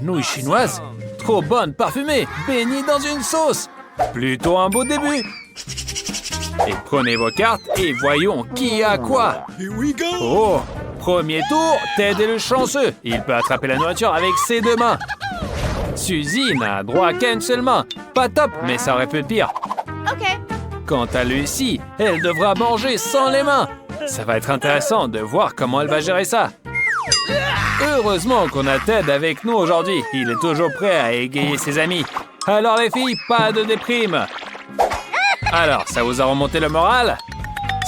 nouilles chinoises. Trop bonnes, parfumées, baignées dans une sauce. Plutôt un beau début. Et prenez vos cartes et voyons qui a quoi. Oh, premier tour, Ted est le chanceux. Il peut attraper la nourriture avec ses deux mains. Suzy n'a droit qu'à une seule main. Pas top, mais ça aurait pu être pire. OK. Quant à Lucy, elle devra manger sans les mains. Ça va être intéressant de voir comment elle va gérer ça. Heureusement qu'on a Ted avec nous aujourd'hui. Il est toujours prêt à égayer ses amis. Alors les filles, pas de déprime. Alors, ça vous a remonté le moral?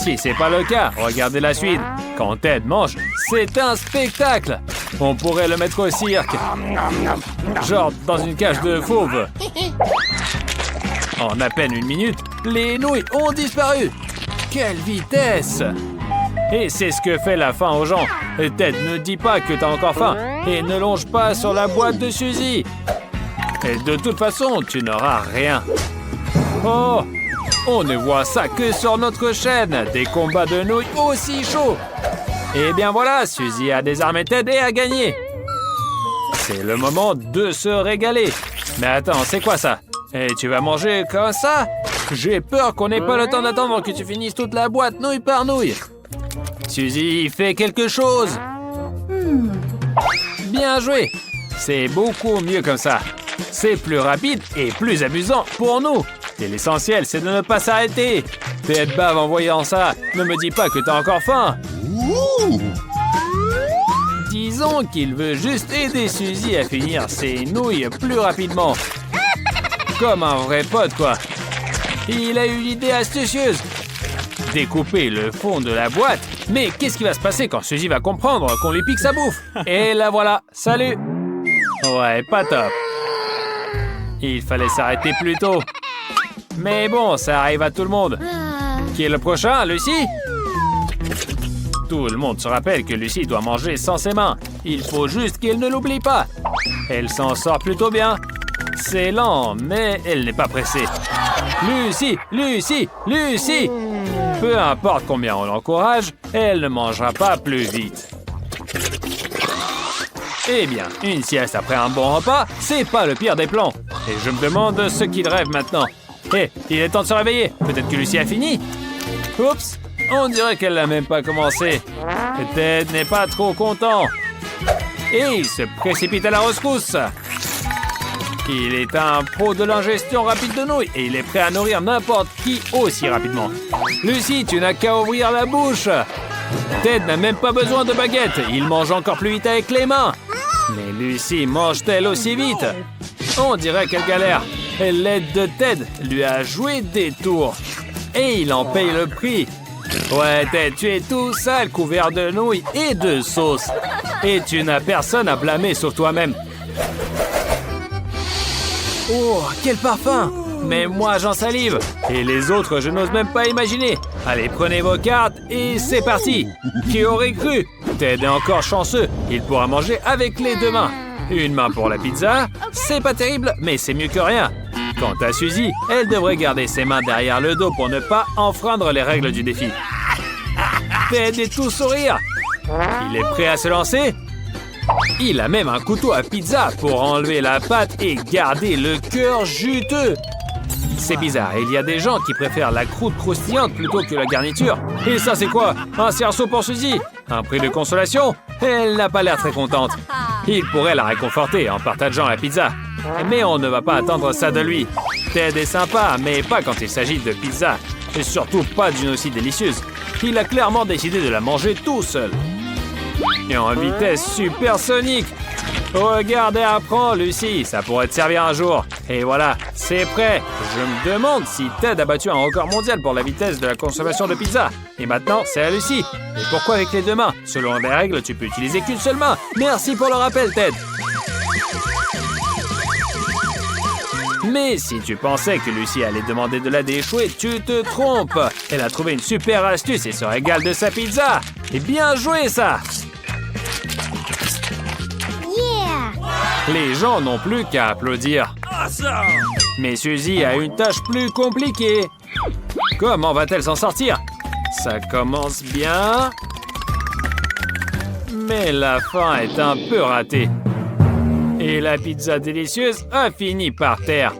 Si c'est pas le cas, regardez la suite. Quand Ted mange, c'est un spectacle. On pourrait le mettre au cirque. Genre dans une cage de fauves. En à peine une minute, les nouilles ont disparu. Quelle vitesse! Et c'est ce que fait la faim aux gens. Ted, ne dis pas que t'as encore faim et ne longe pas sur la boîte de Suzy. Et de toute façon, tu n'auras rien. Oh! On ne voit ça que sur notre chaîne. Des combats de nouilles aussi chauds. Et bien voilà, Suzy a désarmé Ted et a gagné. C'est le moment de se régaler. Mais attends, c'est quoi ça? Et tu vas manger comme ça? J'ai peur qu'on n'ait pas le temps d'attendre que tu finisses toute la boîte nouille par nouille. Suzy, fais quelque chose. Bien joué. C'est beaucoup mieux comme ça. C'est plus rapide et plus amusant pour nous. Et l'essentiel, c'est de ne pas s'arrêter. Ted bave en voyant ça. Ne me dis pas que t'as encore faim. Disons qu'il veut juste aider Suzy à finir ses nouilles plus rapidement. Comme un vrai pote, quoi. Il a eu l'idée astucieuse. Découper le fond de la boîte. Mais qu'est-ce qui va se passer quand Suzy va comprendre qu'on lui pique sa bouffe? Et la voilà. Salut. Ouais, pas top. Il fallait s'arrêter plus tôt. Mais bon, ça arrive à tout le monde. Qui est le prochain, Lucy? Tout le monde se rappelle que Lucy doit manger sans ses mains. Il faut juste qu'elle ne l'oublie pas. Elle s'en sort plutôt bien. C'est lent, mais elle n'est pas pressée. Lucy, Lucy, Lucy! Peu importe combien on l'encourage, elle ne mangera pas plus vite. Eh bien, une sieste après un bon repas, c'est pas le pire des plans. Et je me demande ce qu'il rêve maintenant. Hé, il est temps de se réveiller. Peut-être que Lucy a fini. Oups, on dirait qu'elle n'a même pas commencé. Ted n'est pas trop content. Et il se précipite à la rescousse. Il est un pro de l'ingestion rapide de nouilles et il est prêt à nourrir n'importe qui aussi rapidement. Lucy, tu n'as qu'à ouvrir la bouche. Ted n'a même pas besoin de baguette. Il mange encore plus vite avec les mains. Mais Lucy mange-t-elle aussi vite? On dirait qu'elle galère. Et l'aide de Ted lui a joué des tours. Et il en paye le prix. Ouais, Ted, tu es tout sale, couvert de nouilles et de sauce. Et tu n'as personne à blâmer sur toi-même. Oh, quel parfum! Mais moi, j'en salive. Et les autres, je n'ose même pas imaginer. Allez, prenez vos cartes et c'est parti. Qui aurait cru? Ted est encore chanceux. Il pourra manger avec les deux mains. Une main pour la pizza, c'est pas terrible, mais c'est mieux que rien. Quant à Suzy, elle devrait garder ses mains derrière le dos pour ne pas enfreindre les règles du défi. Ted est tout sourire. Il est prêt à se lancer. Il a même un couteau à pizza pour enlever la pâte et garder le cœur juteux. C'est bizarre, il y a des gens qui préfèrent la croûte croustillante plutôt que la garniture. Et ça, c'est quoi? Un cerceau pour Suzy? Un prix de consolation? Elle n'a pas l'air très contente. Il pourrait la réconforter en partageant la pizza. Mais on ne va pas attendre ça de lui. Ted est sympa, mais pas quand il s'agit de pizza. Et surtout pas d'une aussi délicieuse. Il a clairement décidé de la manger tout seul. Et en vitesse supersonique. Regarde et apprends, Lucy. Ça pourrait te servir un jour. Et voilà, c'est prêt. Je me demande si Ted a battu un record mondial pour la vitesse de la consommation de pizza. Et maintenant, c'est à Lucy. Et pourquoi avec les deux mains? Selon les règles, tu peux utiliser qu'une seule main. Merci pour le rappel, Ted. Mais si tu pensais que Lucy allait demander de l'aide échouée, tu te trompes. Elle a trouvé une super astuce et se régale de sa pizza. Et bien joué, ça! Les gens n'ont plus qu'à applaudir. Mais Suzy a une tâche plus compliquée. Comment va-t-elle s'en sortir? Ça commence bien. Mais la fin est un peu ratée. Et la pizza délicieuse a fini par terre.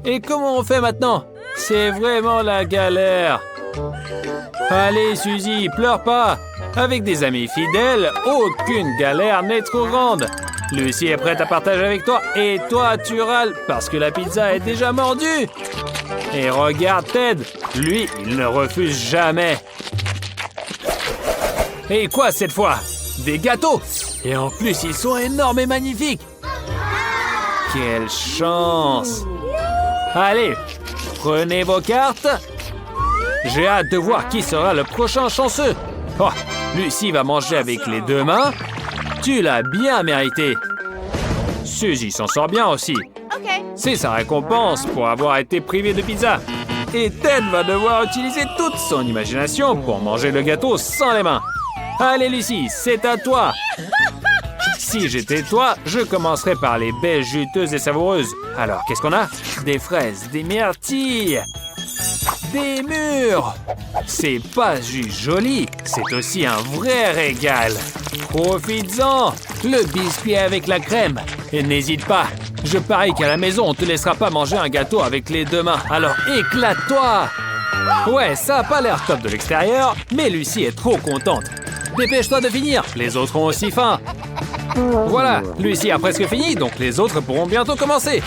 Et comment on fait maintenant? C'est vraiment la galère. Allez, Suzy, pleure pas. Avec des amis fidèles, aucune galère n'est trop grande. Lucy est prête à partager avec toi et toi, tu râles parce que la pizza est déjà mordue. Et regarde Ted, lui, il ne refuse jamais. Et quoi cette fois? Des gâteaux! Et en plus, ils sont énormes et magnifiques. Quelle chance! Allez, prenez vos cartes. J'ai hâte de voir qui sera le prochain chanceux. Oh, Lucy va manger avec les deux mains. Tu l'as bien mérité. Suzy s'en sort bien aussi. C'est sa récompense pour avoir été privé de pizza. Et Ted va devoir utiliser toute son imagination pour manger le gâteau sans les mains. Allez Lucy, c'est à toi. Si j'étais toi, je commencerais par les baies juteuses et savoureuses. Alors, qu'est-ce qu'on a? Des fraises, des myrtilles, des mûres. C'est pas juste joli, c'est aussi un vrai régal. Profites-en. Le biscuit avec la crème. Et n'hésite pas, je parie qu'à la maison, on te laissera pas manger un gâteau avec les deux mains. Alors éclate-toi. Ouais, ça a pas l'air top de l'extérieur, mais Lucy est trop contente. Dépêche-toi de finir, les autres ont aussi faim. Voilà, Lucy a presque fini, donc les autres pourront bientôt commencer.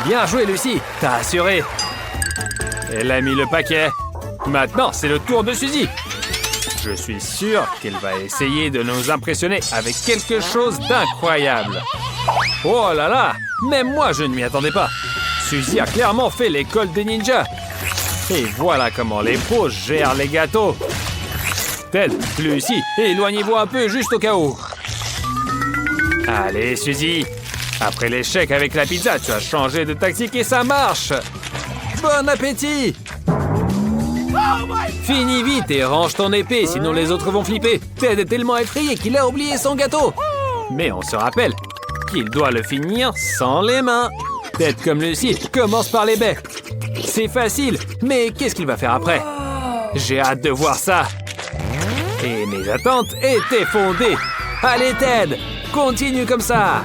Bien joué, Lucy, t'as assuré. Elle a mis le paquet. Maintenant, c'est le tour de Suzy. Je suis sûr qu'elle va essayer de nous impressionner avec quelque chose d'incroyable. Oh là là, même moi je ne m'y attendais pas. Suzy a clairement fait l'école des ninjas. Et voilà comment les pros gèrent les gâteaux. Ted, Lucy, éloignez-vous un peu juste au cas où. Allez, Suzy. Après l'échec avec la pizza, tu as changé de tactique et ça marche. Bon appétit! Finis vite et range ton épée, sinon les autres vont flipper. Ted est tellement effrayé qu'il a oublié son gâteau. Mais on se rappelle qu'il doit le finir sans les mains. Ted comme Lucy commence par les baies. C'est facile, mais qu'est-ce qu'il va faire après? J'ai hâte de voir ça. Et mes attentes étaient fondées. Allez Ted, continue comme ça.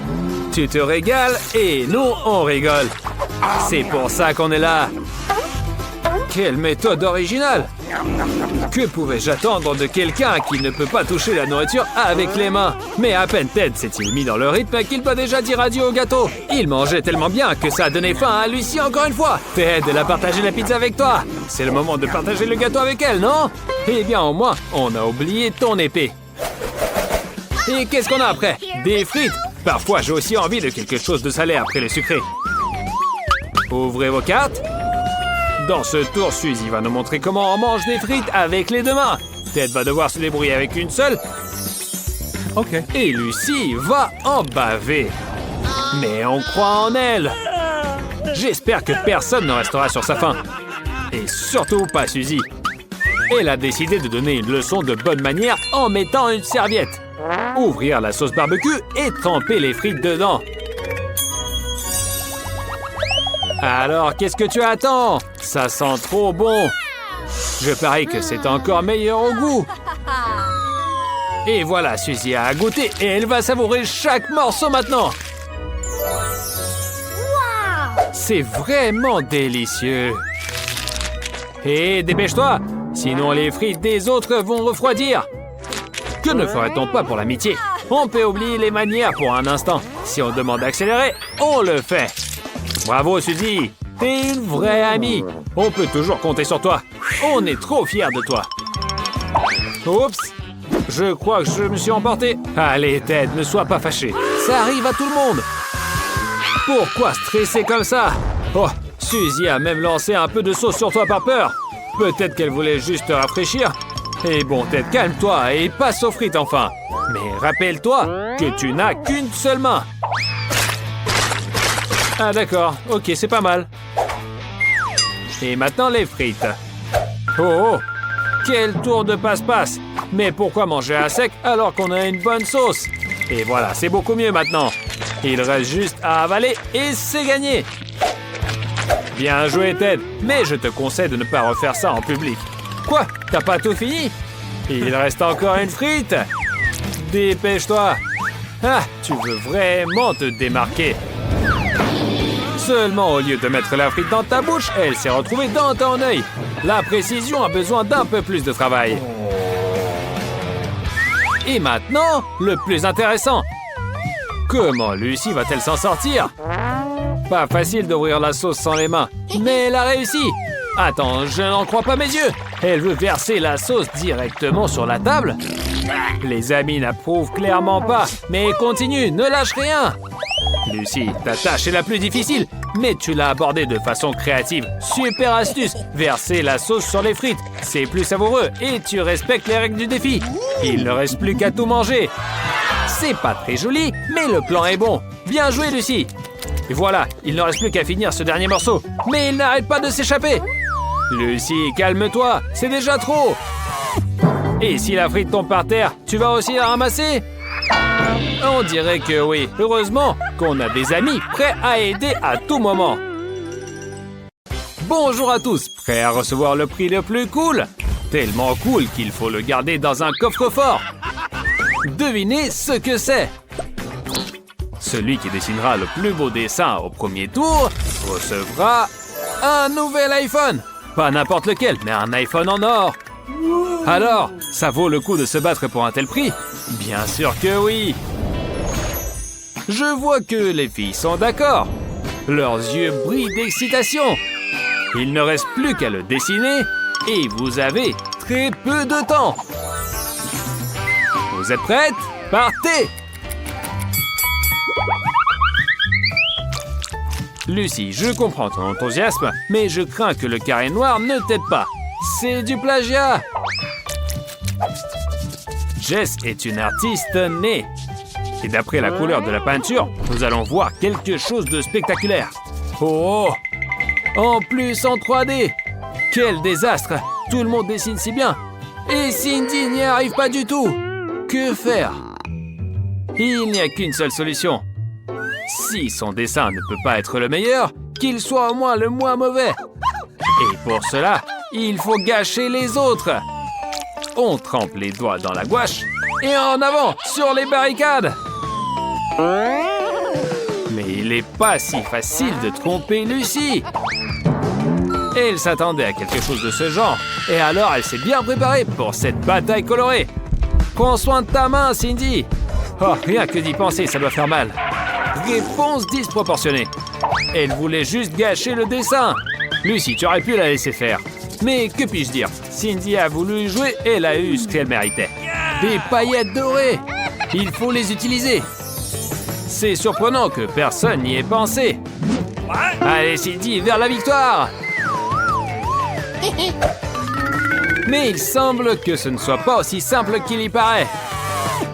Tu te régales et nous on rigole. C'est pour ça qu'on est là. Quelle méthode originale! Que pouvais-je attendre de quelqu'un qui ne peut pas toucher la nourriture avec les mains? Mais à peine Ted s'est-il mis dans le rythme qu'il doit déjà dire adieu au gâteau. Il mangeait tellement bien que ça a donné faim à Lucy encore une fois. Ted, elle a partagé la pizza avec toi. C'est le moment de partager le gâteau avec elle, non? Eh bien, au moins, on a oublié ton épée. Et qu'est-ce qu'on a après? Des frites. Parfois, j'ai aussi envie de quelque chose de salé après le sucré. Ouvrez vos cartes. Dans ce tour, Suzy va nous montrer comment on mange des frites avec les deux mains. Ted va devoir se débrouiller avec une seule. Ok. Et Lucy va en baver. Mais on croit en elle. J'espère que personne ne restera sur sa faim. Et surtout pas Suzy. Elle a décidé de donner une leçon de bonne manière en mettant une serviette. Ouvrir la sauce barbecue et tremper les frites dedans. Alors, qu'est-ce que tu attends? Ça sent trop bon. Je parie que c'est encore meilleur au goût. Et voilà, Suzy a goûté et elle va savourer chaque morceau maintenant. C'est vraiment délicieux. Et dépêche-toi, sinon les frites des autres vont refroidir. Que ne ferait-on pas pour l'amitié? On peut oublier les manières pour un instant. Si on demande d'accélérer, on le fait. Bravo, Suzy! T'es une vraie amie! On peut toujours compter sur toi. On est trop fiers de toi. Oups! Je crois que je me suis emporté. Allez, Ted, ne sois pas fâché. Ça arrive à tout le monde. Pourquoi stresser comme ça? Oh, Suzy a même lancé un peu de sauce sur toi par peur. Peut-être qu'elle voulait juste te rafraîchir. Et bon, Ted, calme-toi et passe aux frites enfin. Mais rappelle-toi que tu n'as qu'une seule main. Ah d'accord, ok, c'est pas mal. Et maintenant les frites. Oh, quel tour de passe-passe. Mais pourquoi manger à sec alors qu'on a une bonne sauce? Et voilà, c'est beaucoup mieux maintenant. Il reste juste à avaler et c'est gagné. Bien joué Ted, mais je te conseille de ne pas refaire ça en public. Quoi? T'as pas tout fini? Il reste encore une frite. Dépêche-toi. Ah, tu veux vraiment te démarquer. Seulement, au lieu de mettre la frite dans ta bouche, elle s'est retrouvée dans ton œil. La précision a besoin d'un peu plus de travail. Et maintenant, le plus intéressant. Comment Lucy va-t-elle s'en sortir? Pas facile d'ouvrir la sauce sans les mains, mais elle a réussi. Attends, je n'en crois pas mes yeux. Elle veut verser la sauce directement sur la table? Les amis n'approuvent clairement pas, mais continue, ne lâche rien. Lucy, ta tâche est la plus difficile, mais tu l'as abordée de façon créative. Super astuce, verser la sauce sur les frites, c'est plus savoureux et tu respectes les règles du défi. Il ne reste plus qu'à tout manger. C'est pas très joli, mais le plan est bon. Bien joué, Lucy. Et voilà, il ne reste plus qu'à finir ce dernier morceau. Mais il n'arrête pas de s'échapper. Lucy, calme-toi, c'est déjà trop. Et si la frite tombe par terre, tu vas aussi la ramasser? On dirait que oui. Heureusement qu'on a des amis prêts à aider à tout moment. Bonjour à tous, prêts à recevoir le prix le plus cool? Tellement cool qu'il faut le garder dans un coffre-fort. Devinez ce que c'est. Celui qui dessinera le plus beau dessin au premier tour recevra un nouvel iPhone. Pas n'importe lequel, mais un iPhone en or. Alors, ça vaut le coup de se battre pour un tel prix? Bien sûr que oui. Je vois que les filles sont d'accord. Leurs yeux brillent d'excitation. Il ne reste plus qu'à le dessiner et vous avez très peu de temps. Vous êtes prêtes? Partez! Lucy, je comprends ton enthousiasme, mais je crains que le carré noir ne t'aide pas. C'est du plagiat! Jess est une artiste née. Et d'après la couleur de la peinture, nous allons voir quelque chose de spectaculaire. Oh! En plus en 3D! Quel désastre! Tout le monde dessine si bien. Et Cindy n'y arrive pas du tout. Que faire? Il n'y a qu'une seule solution. Si son dessin ne peut pas être le meilleur, qu'il soit au moins le moins mauvais. Et pour cela, il faut gâcher les autres. On trempe les doigts dans la gouache et en avant sur les barricades. Mais il n'est pas si facile de tromper Lucy. Elle s'attendait à quelque chose de ce genre, et alors elle s'est bien préparée pour cette bataille colorée. Prends soin de ta main, Cindy. Oh, rien que d'y penser, ça doit faire mal. Réponse disproportionnée. Elle voulait juste gâcher le dessin. Lucy, tu aurais pu la laisser faire. Mais que puis-je dire? Cindy a voulu jouer et elle a eu ce qu'elle méritait. Des paillettes dorées. Il faut les utiliser. C'est surprenant que personne n'y ait pensé. Allez, Cindy, vers la victoire! Mais il semble que ce ne soit pas aussi simple qu'il y paraît.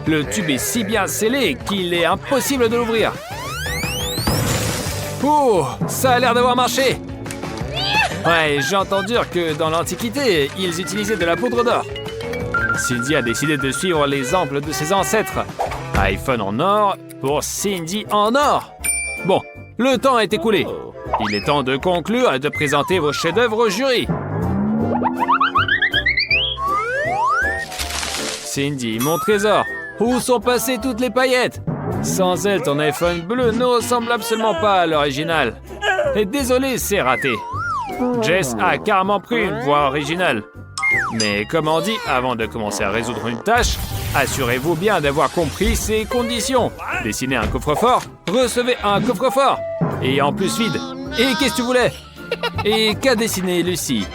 Le tube est si bien scellé qu'il est impossible de l'ouvrir. Oh, ça a l'air d'avoir marché. Ouais, j'ai entendu que dans l'Antiquité, ils utilisaient de la poudre d'or. Cindy a décidé de suivre l'exemple de ses ancêtres. iPhone en or pour Cindy en or. Bon, le temps est écoulé. Il est temps de conclure et de présenter vos chefs-d'œuvre au jury. Cindy, mon trésor, où sont passées toutes les paillettes? Sans elles, ton iPhone bleu ne ressemble absolument pas à l'original. Et désolé, c'est raté. Jess a carrément pris une voix originale. Mais comme on dit, avant de commencer à résoudre une tâche, assurez-vous bien d'avoir compris ces conditions. Dessinez un coffre-fort, recevez un coffre-fort. Et en plus vide. Et qu'est-ce que tu voulais? Et qu'a dessiné Lucy?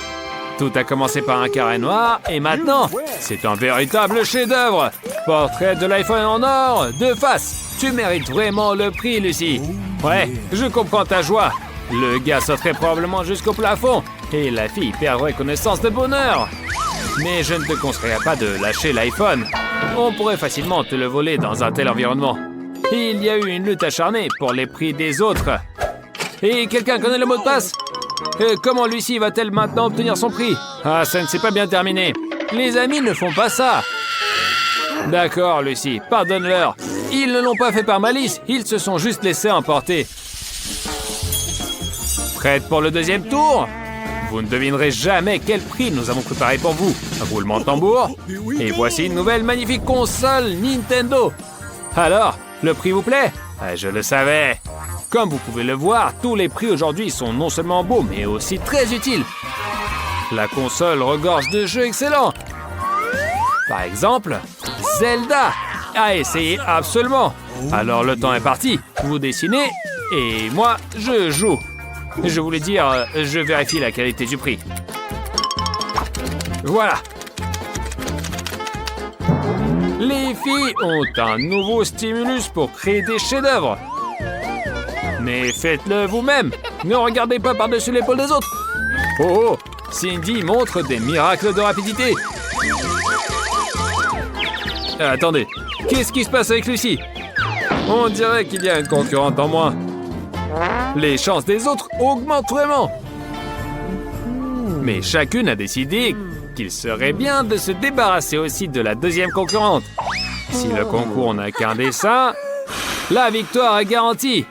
Tout a commencé par un carré noir et maintenant, c'est un véritable chef-d'œuvre. Portrait de l'iPhone en or, de face. Tu mérites vraiment le prix, Lucy. Ouais, je comprends ta joie. Le gars sauterait probablement jusqu'au plafond et la fille perdrait connaissance de bonheur. Mais je ne te conseillerais pas de lâcher l'iPhone. On pourrait facilement te le voler dans un tel environnement. Il y a eu une lutte acharnée pour les prix des autres. Et quelqu'un connaît le mot de passe? Comment Lucy va-t-elle maintenant obtenir son prix? Ah, ça ne s'est pas bien terminé. Les amis ne font pas ça. D'accord, Lucy, pardonne-leur. Ils ne l'ont pas fait par malice, ils se sont juste laissés emporter. Prête pour le deuxième tour? Vous ne devinerez jamais quel prix nous avons préparé pour vous. Roulement de tambour. Et voici une nouvelle magnifique console Nintendo. Alors, Le prix vous plaît? Je le savais. Comme vous pouvez le voir, tous les prix aujourd'hui sont non seulement beaux, mais aussi très utiles. La console regorge de jeux excellents. Par exemple, Zelda. À essayer absolument. Alors le temps est parti. Vous dessinez et moi, je joue. Je voulais dire, je vérifie la qualité du prix. Voilà. Les filles ont un nouveau stimulus pour créer des chefs-d'œuvre. Mais faites-le vous-même. Ne regardez pas par-dessus l'épaule des autres. Oh, Cindy montre des miracles de rapidité. Attendez, qu'est-ce qui se passe avec Lucy? On dirait qu'il y a une concurrente en moins. Les chances des autres augmentent vraiment. Mais chacune a décidé qu'il serait bien de se débarrasser aussi de la deuxième concurrente. Si le concours n'a qu'un dessin, la victoire est garantie.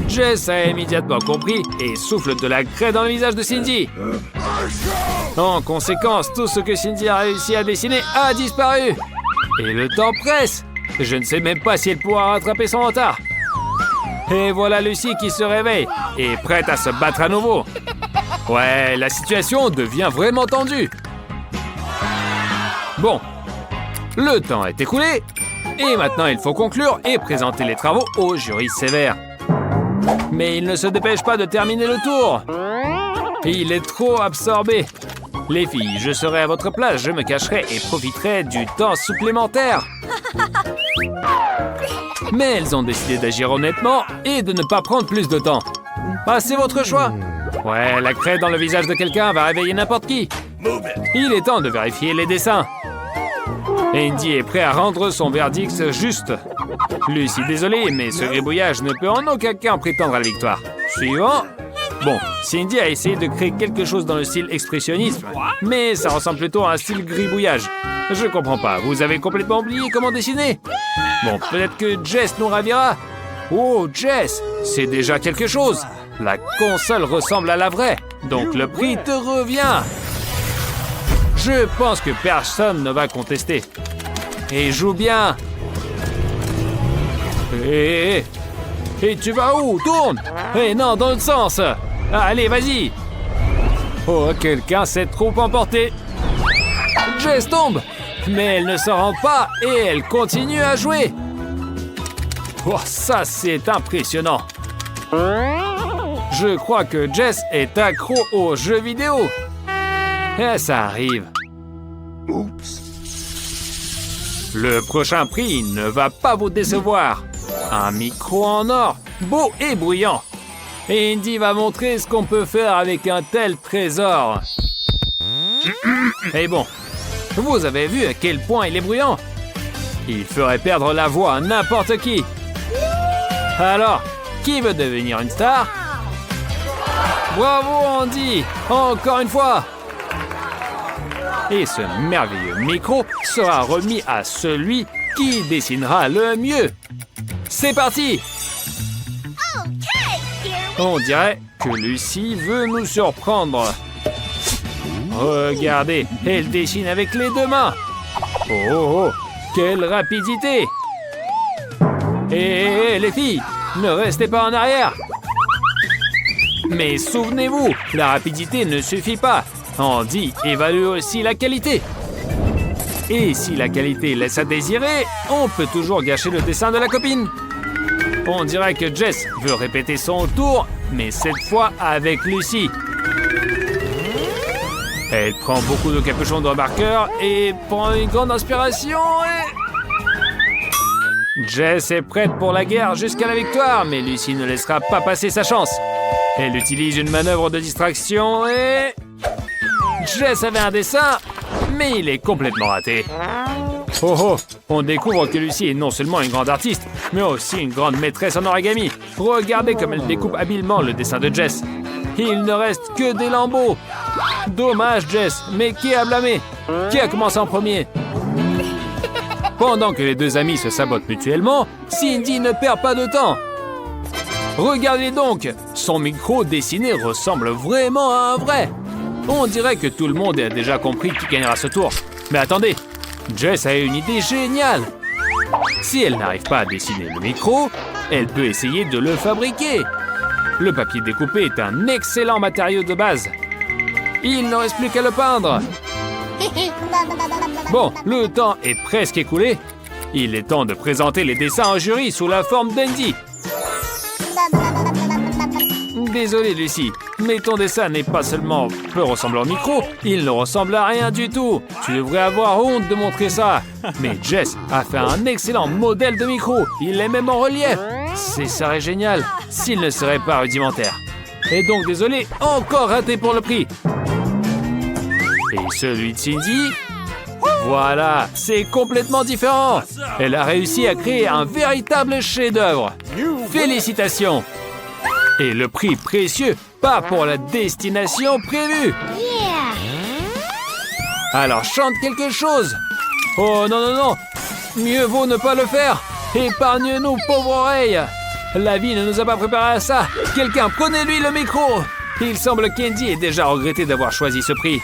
Jess a immédiatement compris et souffle de la craie dans le visage de Cindy. En conséquence, tout ce que Cindy a réussi à dessiner a disparu. Et le temps presse. Je ne sais même pas si elle pourra rattraper son retard. Et voilà Lucy qui se réveille et prête à se battre à nouveau. Ouais, la situation devient vraiment tendue. Bon, le temps est écoulé et maintenant il faut conclure et présenter les travaux au jury sévère. Mais il ne se dépêche pas de terminer le tour. Il est trop absorbé. Les filles, je serai à votre place, je me cacherai et profiterai du temps supplémentaire. Mais elles ont décidé d'agir honnêtement et de ne pas prendre plus de temps. C'est votre choix. Ouais, la craie dans le visage de quelqu'un va réveiller n'importe qui. Il est temps de vérifier les dessins. Andy est prêt à rendre son verdict juste. Lucy, désolé, mais ce gribouillage ne peut en aucun cas prétendre à la victoire. Suivant. Bon, Cindy a essayé de créer quelque chose dans le style expressionnisme, mais ça ressemble plutôt à un style gribouillage. Je comprends pas, vous avez complètement oublié comment dessiner? Bon, peut-être que Jess nous ravira. Oh, Jess, c'est déjà quelque chose. La console ressemble à la vraie, donc le prix te revient. Je pense que personne ne va contester. Et joue bien. Et tu vas où? Tourne! Non, dans l'autre sens. Allez, vas-y. Oh, quelqu'un s'est trop emporté. Jess tombe, mais elle ne s'en rend pas et elle continue à jouer. Oh, ça, c'est impressionnant. Je crois que Jess est accro aux jeux vidéo. Et ça arrive. Oups. Le prochain prix ne va pas vous décevoir. Un micro en or, beau et bruyant. Et Andy va montrer ce qu'on peut faire avec un tel trésor. Et bon, vous avez vu à quel point il est bruyant? Il ferait perdre la voix à n'importe qui. Alors, qui veut devenir une star? Bravo Andy, encore une fois. Et ce merveilleux micro sera remis à celui qui dessinera le mieux. C'est parti! On dirait que Lucy veut nous surprendre. Regardez, elle dessine avec les deux mains. Oh, quelle rapidité! Et les filles, ne restez pas en arrière. Mais souvenez-vous, la rapidité ne suffit pas. Andy évalue aussi la qualité. Et si la qualité laisse à désirer, on peut toujours gâcher le dessin de la copine. On dirait que Jess veut répéter son tour, mais cette fois avec Lucy. Elle prend beaucoup de capuchons de remarqueur et prend une grande inspiration et... Jess est prête pour la guerre jusqu'à la victoire, mais Lucy ne laissera pas passer sa chance. Elle utilise une manœuvre de distraction et... Jess avait un dessin, mais il est complètement raté. Oh, on découvre que Lucy est non seulement une grande artiste, mais aussi une grande maîtresse en origami. Regardez comme elle découpe habilement le dessin de Jess. Il ne reste que des lambeaux. Dommage, Jess, mais qui a blâmé? Qui a commencé en premier? Pendant que les deux amis se sabotent mutuellement, Cindy ne perd pas de temps. Regardez donc, son micro dessiné ressemble vraiment à un vrai. On dirait que tout le monde a déjà compris qui gagnera ce tour. Mais attendez, Jess a une idée géniale. Si elle n'arrive pas à dessiner le micro, elle peut essayer de le fabriquer. Le papier découpé est un excellent matériau de base. Il ne reste plus qu'à le peindre. Bon, le temps est presque écoulé. Il est temps de présenter les dessins au jury sous la forme d'Andy. Désolé, Lucie, mais ton dessin n'est pas seulement peu ressemblant au micro, il ne ressemble à rien du tout. Tu devrais avoir honte de montrer ça. Mais Jess a fait un excellent modèle de micro. Il est même en relief. C'est serait génial s'il ne serait pas rudimentaire. Et donc, désolé, encore raté pour le prix. Et celui de Cindy? Voilà, c'est complètement différent. Elle a réussi à créer un véritable chef-d'œuvre. Félicitations. Et le prix précieux, pas pour la destination prévue. Alors chante quelque chose. Oh non, non, non. Mieux vaut ne pas le faire. Épargne-nous, pauvre oreille. La vie ne nous a pas préparé à ça. Quelqu'un, prenez-lui le micro. Il semble qu'Andy ait déjà regretté d'avoir choisi ce prix.